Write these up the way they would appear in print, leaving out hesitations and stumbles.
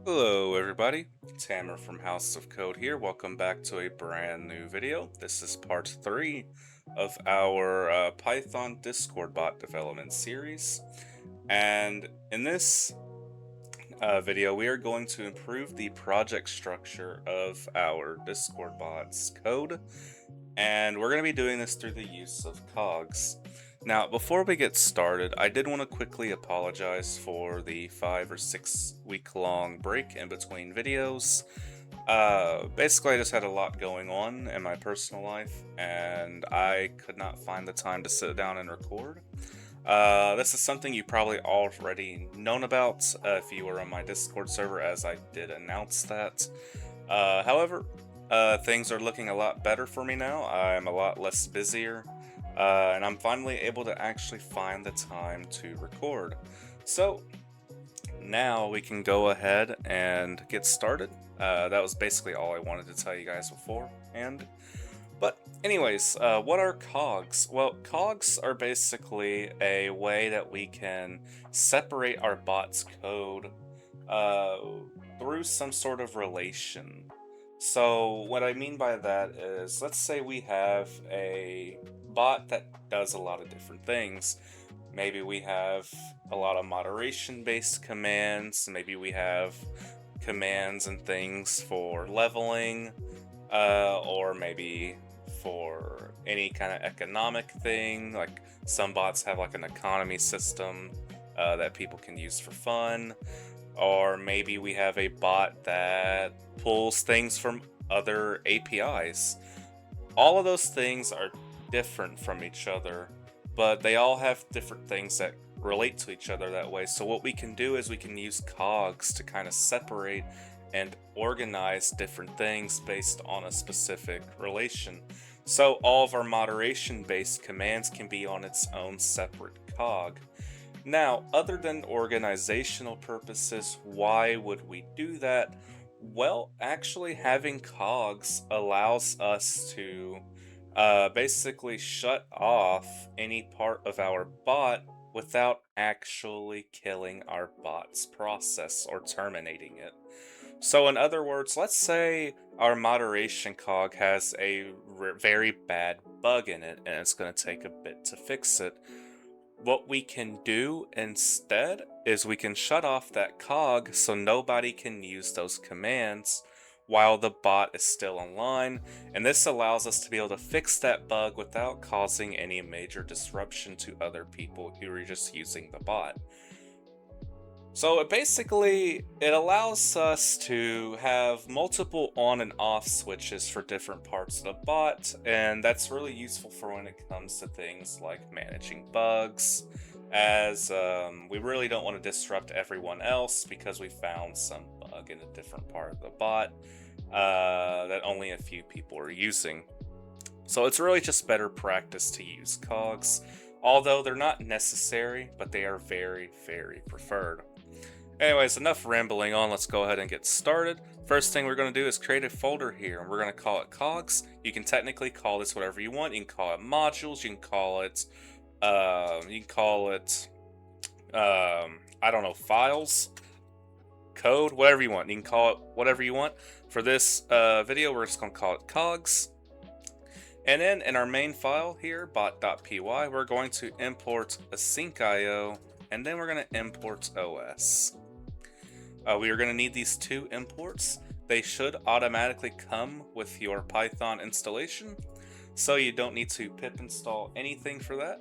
Hello everybody, it's Hammer from House of Code here. Welcome back to a brand new video. This is part 3 of our Python Discord bot development series. And in this video, we are going to improve the project structure of our Discord bot's code. And we're going to be doing this through the use of Cogs. Now, before we get started, I did want to quickly apologize for the 5 or 6 week long break in between videos. Basically, I just had a lot going on in my personal life, and I could not find the time to sit down and record. This is something you probably already known about if you were on my Discord server, as I did announce that. However, things are looking a lot better for me now. I'm a lot less busier, and I'm finally able to actually find the time to record. So now we can go ahead and get started. That was basically all I wanted to tell you guys beforehand. But anyways, what are cogs? Well, cogs are basically a way that we can separate our bot's code uh, through some sort of relation. So what I mean by that is, let's say we have a bot that does a lot of different things. Maybe we have a lot of moderation-based commands. Maybe we have commands and things for leveling, or maybe for any kind of economic thing. Like some bots have like an economy system that people can use for fun. Or maybe we have a bot that pulls things from other APIs. All of those things are different from each other, but they all have different things that relate to each other that way. So what we can do is we can use cogs to kind of separate and organize different things based on a specific relation. So all of our moderation based commands can be on its own separate cog. Now, other than organizational purposes, why would we do that? Well, actually having cogs allows us to basically shut off any part of our bot without actually killing our bot's process or terminating it. So in other words, let's say our moderation cog has a very bad bug in it and it's going to take a bit to fix it. What we can do instead is we can shut off that cog so nobody can use those commands while the bot is still online, and this allows us to be able to fix that bug without causing any major disruption to other people who are just using the bot. So it allows us to have multiple on and off switches for different parts of the bot, and that's really useful for when it comes to things like managing bugs, as we really don't want to disrupt everyone else because we found some bug in a different part of the bot that only a few people are using. So it's really just better practice to use cogs, although they're not necessary, but they are very, very preferred. Anyways, enough rambling on, let's go ahead and get started. First thing we're going to do is create a folder here, and we're going to call it cogs. You can technically call this whatever you want. You can call it modules, you can call it, I don't know, files, code, whatever you want. You can call it whatever you want. For this video, we're just going to call it cogs. And then in our main file here, bot.py, we're going to import async.io, and then we're going to import OS. We are going to need these two imports. They should automatically come with your Python installation, so you don't need to pip install anything for that.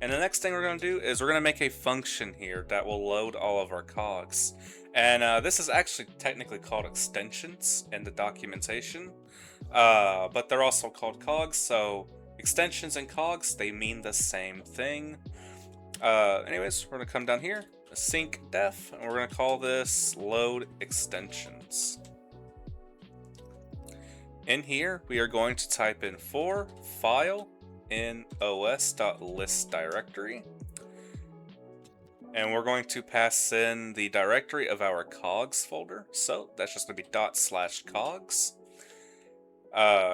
And the next thing we're going to do is we're going to make a function here that will load all of our cogs. And this is actually technically called extensions in the documentation, but they're also called cogs, so extensions and cogs, they mean the same thing. Anyways, we're going to come down here, async def, and we're going to call this load extensions. In here, we are going to type in for file in os.list directory, and we're going to pass in the directory of our cogs folder. So that's just going to be /cogs.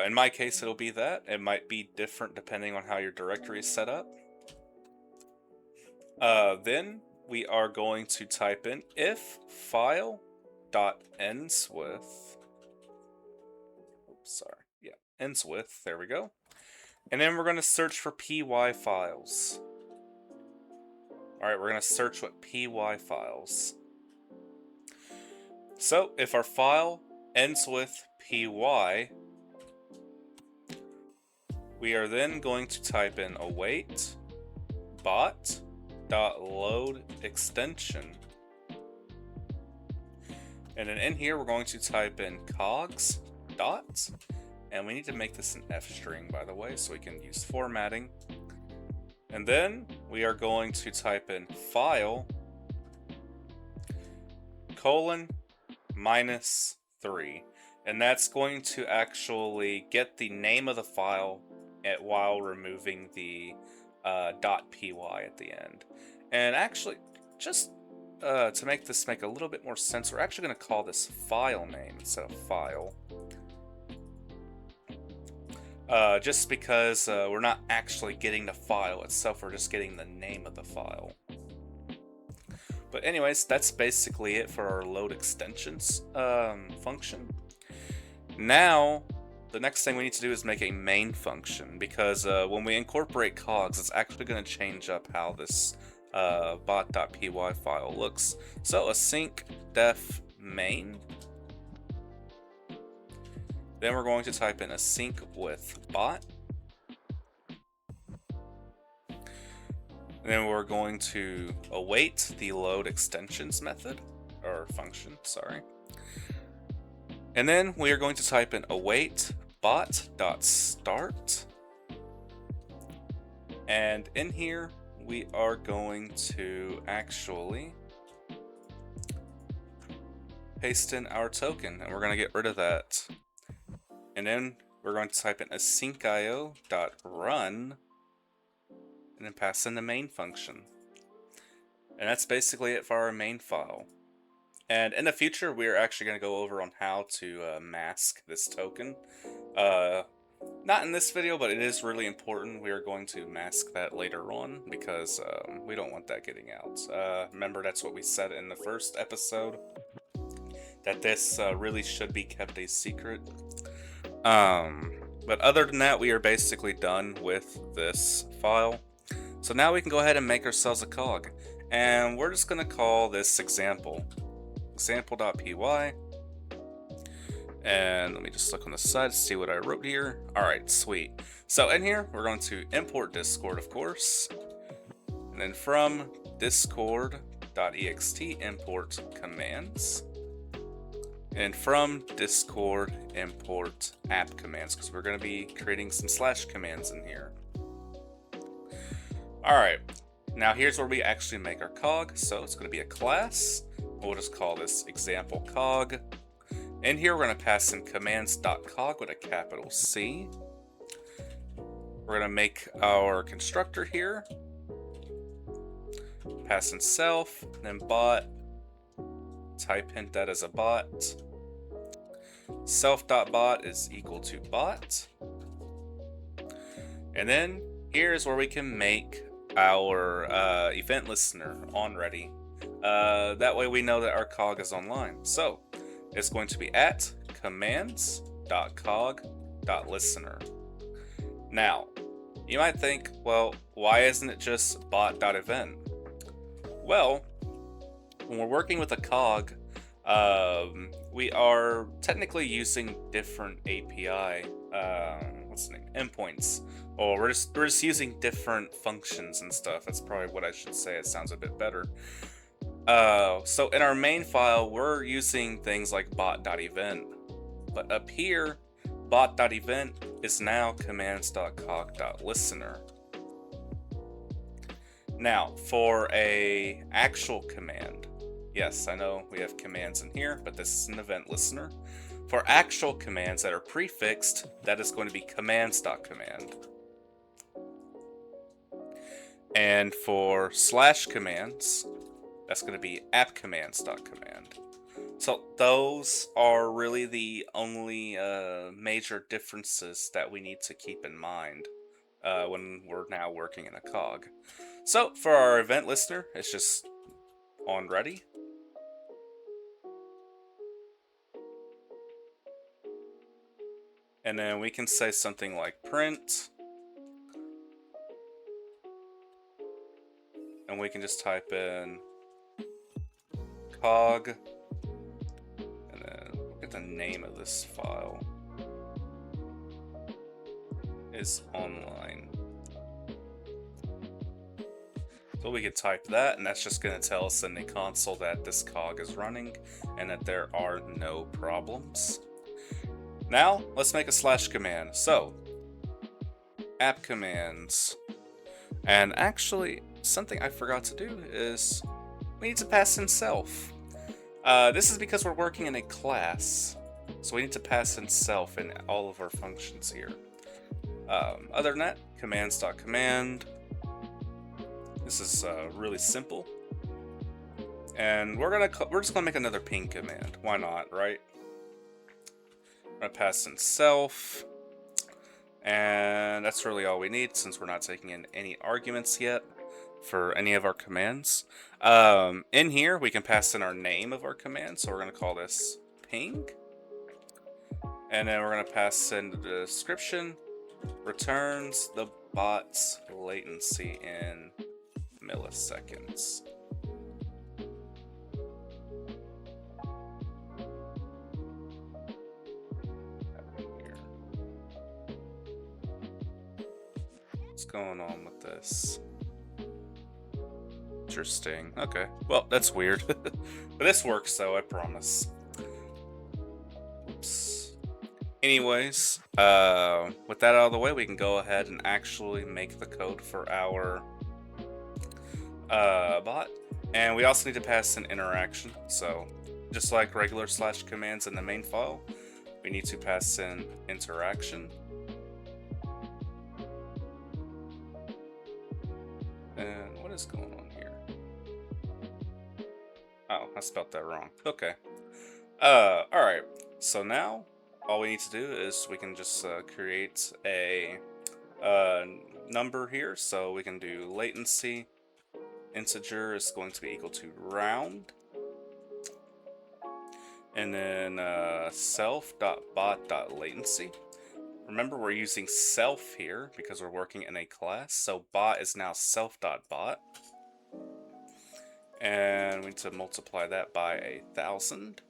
In my case, it'll be that. It might be different depending on how your directory is set up. Then we are going to type in if file dot ends with, oops, sorry, yeah, ends with, there we go. And then we're going to search for py files. Alright, we're going to search what py files. So, if our file ends with py, we are then going to type in await bot.load extension. And then in here, we're going to type in cogs dot, and we need to make this an F string, by the way, so we can use formatting. And then we are going to type in file :-3, and that's going to actually get the name of the file while removing the .py at the end. And actually, just to make this make a little bit more sense, we're actually going to call this file name instead of file. Just because we're not actually getting the file itself, we're just getting the name of the file. But anyways, that's basically it for our load extensions function. Now, the next thing we need to do is make a main function, because when we incorporate cogs, it's actually going to change up how this bot.py file looks. So async def main. Then we're going to type in async with bot. And then we're going to await the load extensions method, or function, sorry. And then we are going to type in await bot.start. And in here, we are going to actually paste in our token, and we're going to get rid of that. And then we're going to type in asyncio.run, and then pass in the main function. And that's basically it for our main file. And in the future, we're actually going to go over on how to mask this token. Not in this video, but it is really important. We are going to mask that later on, because we don't want that getting out. Remember, that's what we said in the first episode, that this really should be kept a secret. But other than that, we are basically done with this file. So now we can go ahead and make ourselves a cog. And we're just going to call this example.py. And let me just look on the side to see what I wrote here. Alright, sweet. So in here, we're going to import Discord, of course. And then from discord.ext, import commands. And from Discord, import app commands, because we're going to be creating some slash commands in here. Alright, now here's where we actually make our cog. So it's going to be a class. We'll just call this example cog. In here, we're going to pass in commands.cog with a capital C. We're going to make our constructor here. Pass in self, then bot. Type hint that as a bot. Self.bot is equal to bot. And then here's where we can make our event listener on ready. That way we know that our cog is online. So it's going to be at commands.cog.listener. Now, you might think, well, why isn't it just bot.event? Well, when we're working with a cog, we are technically using different API, endpoints, or we're just using different functions and stuff. That's probably what I should say. It sounds a bit better. So in our main file, we're using things like bot.event, but up here, bot.event is now commands.cog.listener. Now, for a actual command, yes, I know we have commands in here, but this is an event listener. For actual commands that are prefixed, that is going to be commands.command. And for slash commands, that's going to be appcommands.command. So those are really the only major differences that we need to keep in mind when we're now working in a cog. So for our event listener, it's just on ready. And then we can say something like print. And we can just type in cog. And then look at the name of this file. Is online. So we could type that, and that's just going to tell us in the console that this cog is running and that there are no problems. Now, let's make a slash command. So, app commands. And actually, something I forgot to do is we need to pass in self. This is because we're working in a class. So we need to pass in self in all of our functions here. Other than that, commands.command. This is really simple. And we're just gonna make another ping command. Why not, right? I'm gonna pass in self. And that's really all we need since we're not taking in any arguments yet for any of our commands. In here, we can pass in our name of our command. So we're going to call this ping. And then we're going to pass in the description. Returns the bot's latency in milliseconds. What's going on with this? Interesting. Okay. Well, that's weird. But this works, though, I promise. Oops. Anyways, with that out of the way, we can go ahead and actually make the code for our bot. And we also need to pass an interaction. So, just like regular slash commands in the main file, we need to pass in interaction. And what is going on here? Oh, I spelled that wrong. Okay. Alright. So now, all we need to do is we can just create a number here. So we can do latency. Integer is going to be equal to round. And then self.bot.latency. Remember, we're using self here because we're working in a class. So bot is now self.bot. And we need to multiply that by 1,000.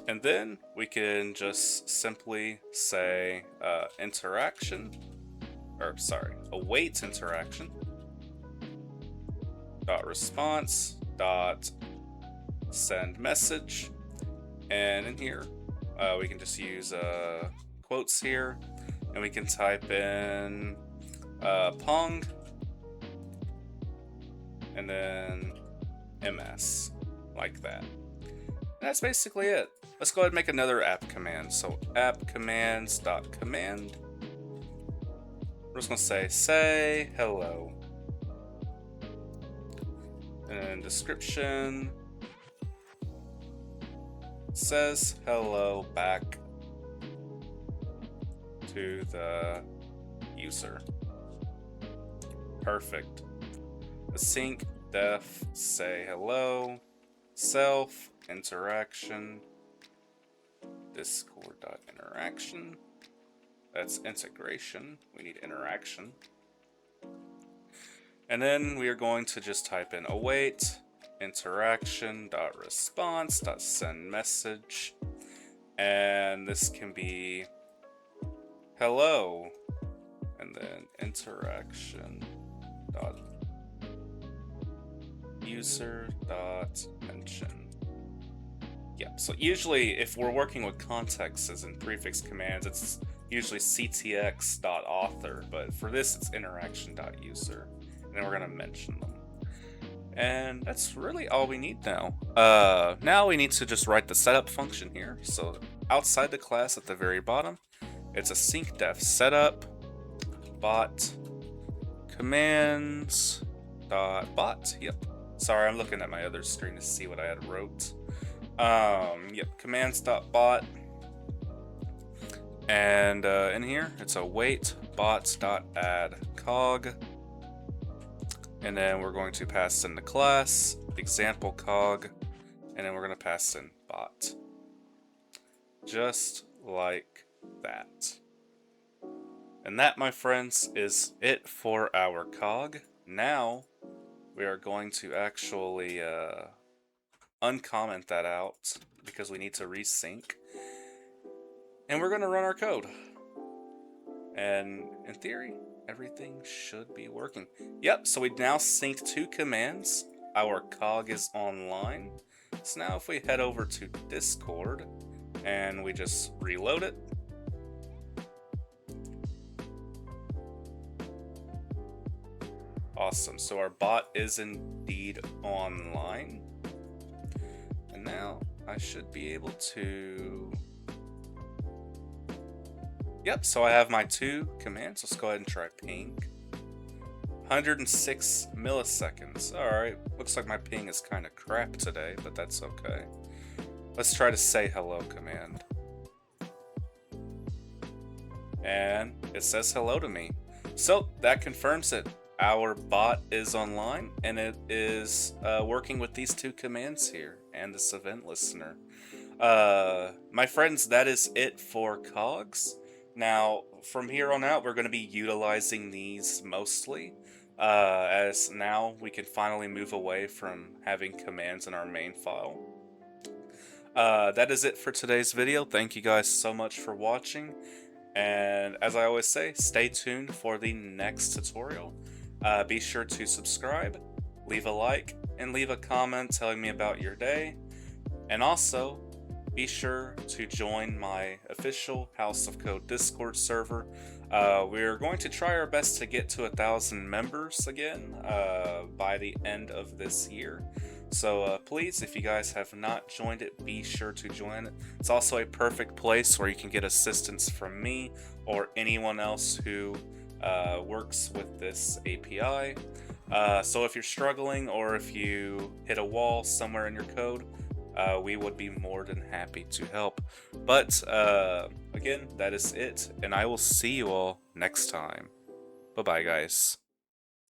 And then we can just simply say interaction, or sorry, await interaction dot response dot send message. And in here, we can just use quotes here, and we can type in Pong and then ms, like that. And that's basically it. Let's go ahead and make another app command. So app commands.command. We're just gonna say hello. And description says hello back to the user. Perfect. Async def say hello self interaction discord.interaction. That's integration. We need interaction. And then we are going to just type in await interaction.response.send message. And this can be hello and then interaction.user.mention. Yeah, so usually if we're working with contexts as in prefix commands, it's usually ctx.author, but for this it's interaction.user. And then we're going to mention them. And that's really all we need now. Now we need to just write the setup function here. So outside the class at the very bottom, it's a sync def setup bot commands dot bot. Yep. Sorry, I'm looking at my other screen to see what I had wrote. Yep, commands.bot. And in here, it's await bots.add cog. And then we're going to pass in the class, example cog, and then we're going to pass in bot. Just like that. And that, my friends, is it for our cog. Now, we are going to actually uncomment that out because we need to resync. And we're going to run our code. And in theory, everything should be working. Yep, so we now sync 2 commands. Our cog is online. So now if we head over to Discord and we just reload it, awesome. So our bot is indeed online. And now I should be able to... Yep, so I have my 2 commands. Let's go ahead and try ping. 106 milliseconds. Alright, looks like my ping is kind of crap today, but that's okay. Let's try to say hello command. And it says hello to me. So that confirms it. Our bot is online, and it is working with these 2 commands here, and this event listener. My friends, that is it for Cogs. Now, from here on out, we're going to be utilizing these mostly, as now we can finally move away from having commands in our main file. That is it for today's video. Thank you guys so much for watching, and as I always say, stay tuned for the next tutorial. Be sure to subscribe, leave a like, and leave a comment telling me about your day, and also be sure to join my official House of Code Discord server. We're going to try our best to get to 1,000 members again by the end of this year. So please, if you guys have not joined it, be sure to join it. It's also a perfect place where you can get assistance from me or anyone else who works with this API. So if you're struggling or if you hit a wall somewhere in your code, we would be more than happy to help. But again, that is it, and I will see you all next time. Bye-bye, guys.